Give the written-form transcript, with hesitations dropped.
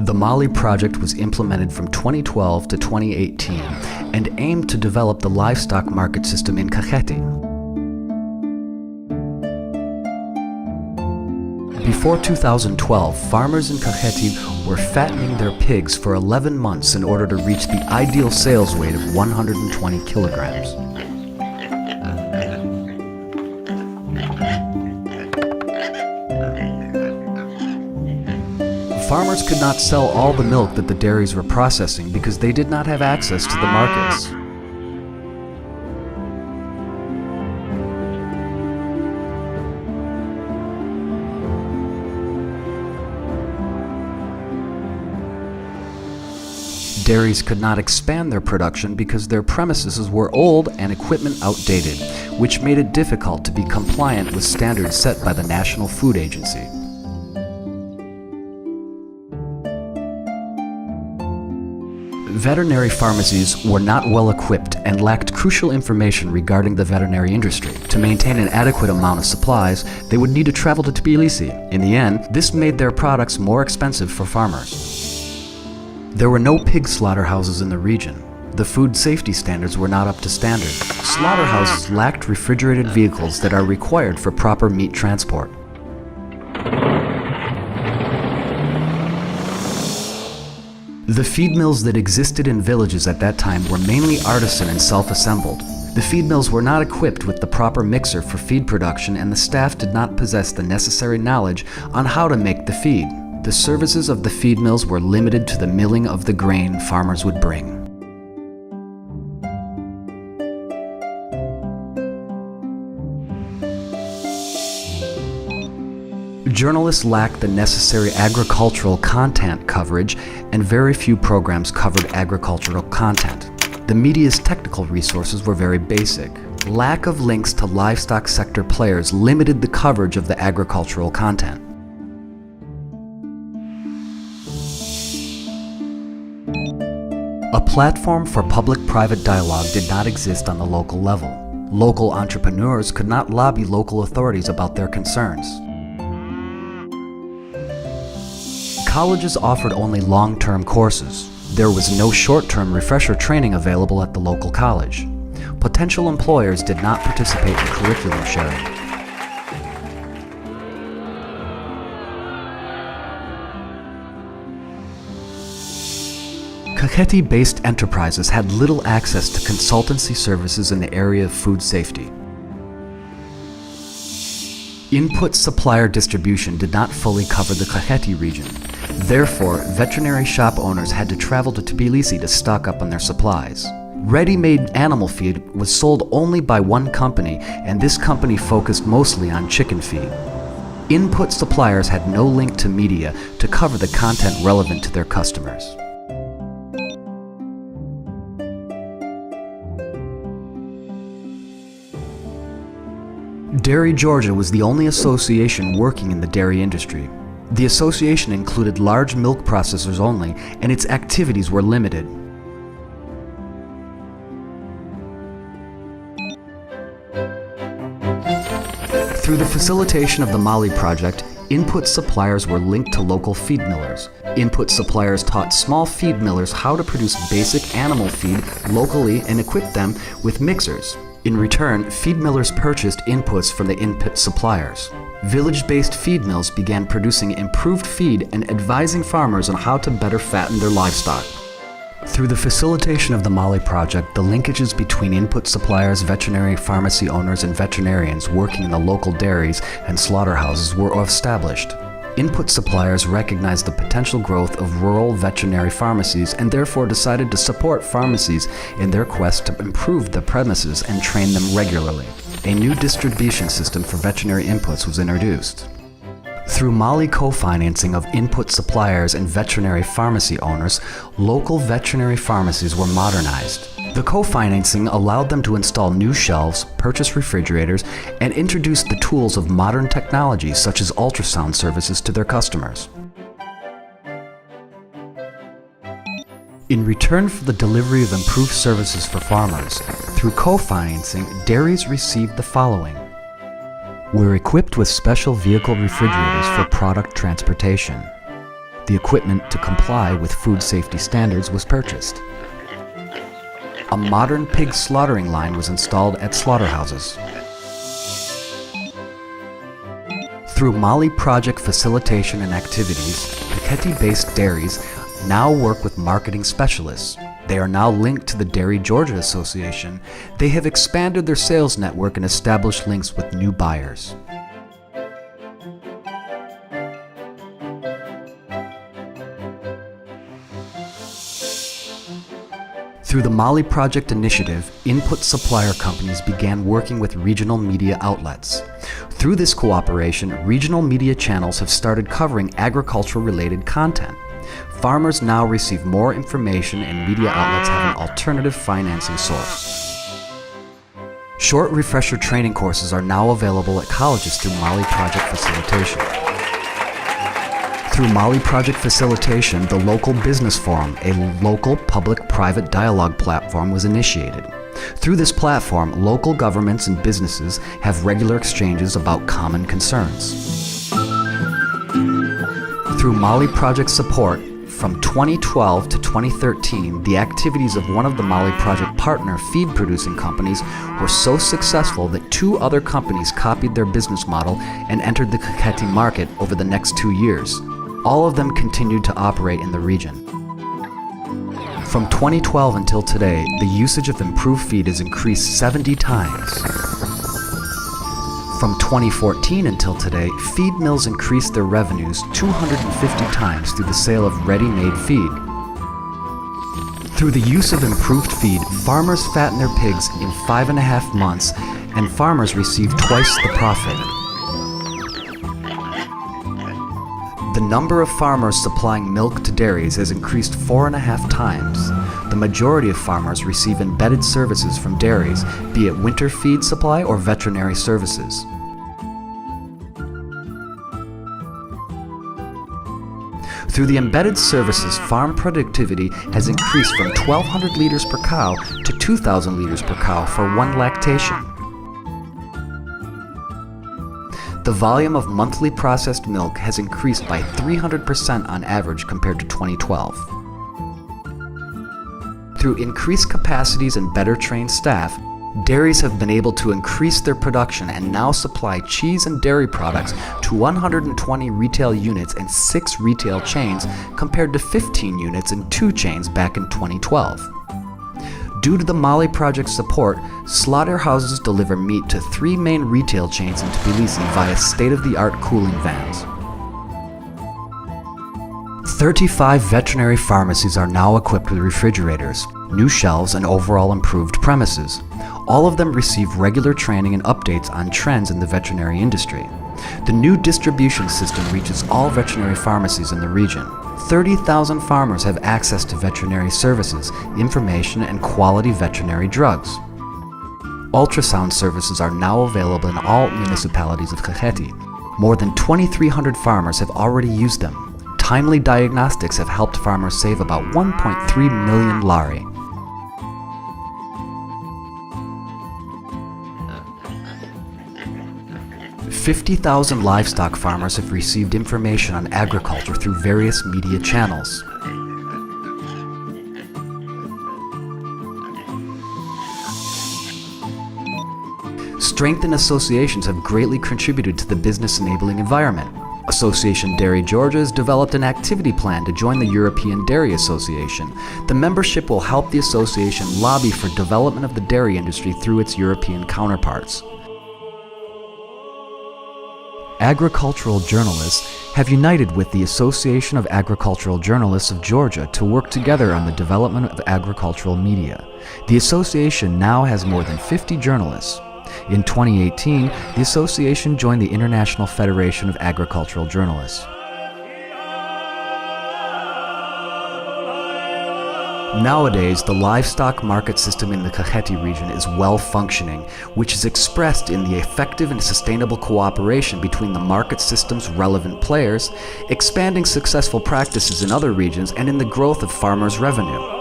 The MOLI project was implemented from 2012 to 2018 and aimed to develop the livestock market system in Kakheti. Before 2012, farmers in Kakheti were fattening their pigs for 11 months in order to reach the ideal sales weight of 120 kilograms. Farmers could not sell all the milk that the dairies were processing because they did not have access to the markets. Dairies could not expand their production because their premises were old and equipment outdated, which made it difficult to be compliant with standards set by the National Food Agency. Veterinary pharmacies were not well equipped and lacked crucial information regarding the veterinary industry. To maintain an adequate amount of supplies, they would need to travel to Tbilisi. In the end, this made their products more expensive for farmers. There were no pig slaughterhouses in the region. The food safety standards were not up to standard. Slaughterhouses lacked refrigerated vehicles that are required for proper meat transport. The feed mills that existed in villages at that time were mainly artisan and self-assembled. The feed mills were not equipped with the proper mixer for feed production, and the staff did not possess the necessary knowledge on how to make the feed. The services of the feed mills were limited to the milling of the grain farmers would bring. Journalists lacked the necessary agricultural content coverage, and very few programs covered agricultural content. The media's technical resources were very basic. Lack of links to livestock sector players limited the coverage of the agricultural content. A platform for public-private dialogue did not exist on the local level. Local entrepreneurs could not lobby local authorities about their concerns. Colleges offered only long-term courses. There was no short-term refresher training available at the local college. Potential employers did not participate in curriculum sharing. Kakheti-based enterprises had little access to consultancy services in the area of food safety. Input supplier distribution did not fully cover the Kakheti region. Therefore, veterinary shop owners had to travel to Tbilisi to stock up on their supplies. Ready-made animal feed was sold only by one company, and this company focused mostly on chicken feed. Input suppliers had no link to media to cover the content relevant to their customers. Dairy Georgia was the only association working in the dairy industry. The association included large milk processors only, and its activities were limited. Through the facilitation of the MOLI project, input suppliers were linked to local feed millers. Input suppliers taught small feed millers how to produce basic animal feed locally and equipped them with mixers. In return, feed millers purchased inputs from the input suppliers. Village-based feed mills began producing improved feed and advising farmers on how to better fatten their livestock. Through the facilitation of the MOLI project, the linkages between input suppliers, veterinary pharmacy owners, and veterinarians working in the local dairies and slaughterhouses were established. Input suppliers recognized the potential growth of rural veterinary pharmacies and therefore decided to support pharmacies in their quest to improve the premises and train them regularly. A new distribution system for veterinary inputs was introduced. Through MOLI co-financing of input suppliers and veterinary pharmacy owners, local veterinary pharmacies were modernized. The co-financing allowed them to install new shelves, purchase refrigerators, and introduce the tools of modern technology such as ultrasound services to their customers. In return for the delivery of improved services for farmers, through co-financing, dairies received the following. We're equipped with special vehicle refrigerators for product transportation. The equipment to comply with food safety standards was purchased. A modern pig slaughtering line was installed at slaughterhouses. Through MOLI project facilitation and activities, Kakheti-based dairies now work with marketing specialists. They are now linked to the Dairy Georgia Association. They have expanded their sales network and established links with new buyers. Through the MOLI Project initiative, input supplier companies began working with regional media outlets. Through this cooperation, regional media channels have started covering agricultural-related content. Farmers now receive more information and media outlets have an alternative financing source. Short refresher training courses are now available at colleges through MOLI Project facilitation. Through MOLI Project facilitation, the Local Business Forum, a local public-private dialogue platform, was initiated. Through this platform, local governments and businesses have regular exchanges about common concerns. Through MOLI Project support, from 2012 to 2013, the activities of one of the MOLI Project partner feed-producing companies were so successful that 2 other companies copied their business model and entered the Kakheti market over the next 2 years. All of them continued to operate in the region. From 2012 until today, the usage of improved feed has increased 70 times. From 2014 until today, feed mills increased their revenues 250 times through the sale of ready-made feed. Through the use of improved feed, farmers fatten their pigs in 5.5 months, and farmers receive twice the profit. The number of farmers supplying milk to dairies has increased 4.5 times. The majority of farmers receive embedded services from dairies, be it winter feed supply or veterinary services. Through the embedded services, farm productivity has increased from 1,200 liters per cow to 2,000 liters per cow for one lactation. The volume of monthly processed milk has increased by 300% on average compared to 2012. Through increased capacities and better trained staff, dairies have been able to increase their production and now supply cheese and dairy products to 120 retail units and 6 retail chains compared to 15 units and 2 chains back in 2012. Due to the MOLI Project support, slaughterhouses deliver meat to 3 main retail chains in Tbilisi via state-of-the-art cooling vans. 35 veterinary pharmacies are now equipped with refrigerators, new shelves, and overall improved premises. All of them receive regular training and updates on trends in the veterinary industry. The new distribution system reaches all veterinary pharmacies in the region. 30,000 farmers have access to veterinary services, information, and quality veterinary drugs. Ultrasound services are now available in all municipalities of Kakheti. More than 2,300 farmers have already used them. Timely diagnostics have helped farmers save about 1.3 million lari. $50,000 livestock farmers have received information on agriculture through various media channels. Strengthened associations have greatly contributed to the business enabling environment. Association Dairy Georgia has developed an activity plan to join the European Dairy Association. The membership will help the association lobby for development of the dairy industry through its European counterparts. Agricultural journalists have united with the Association of Agricultural Journalists of Georgia to work together on the development of agricultural media. The association now has more than 50 journalists. In 2018, the association joined the International Federation of Agricultural Journalists. Nowadays, the livestock market system in the Kakheti region is well functioning, which is expressed in the effective and sustainable cooperation between the market system's relevant players, expanding successful practices in other regions, and in the growth of farmers' revenue.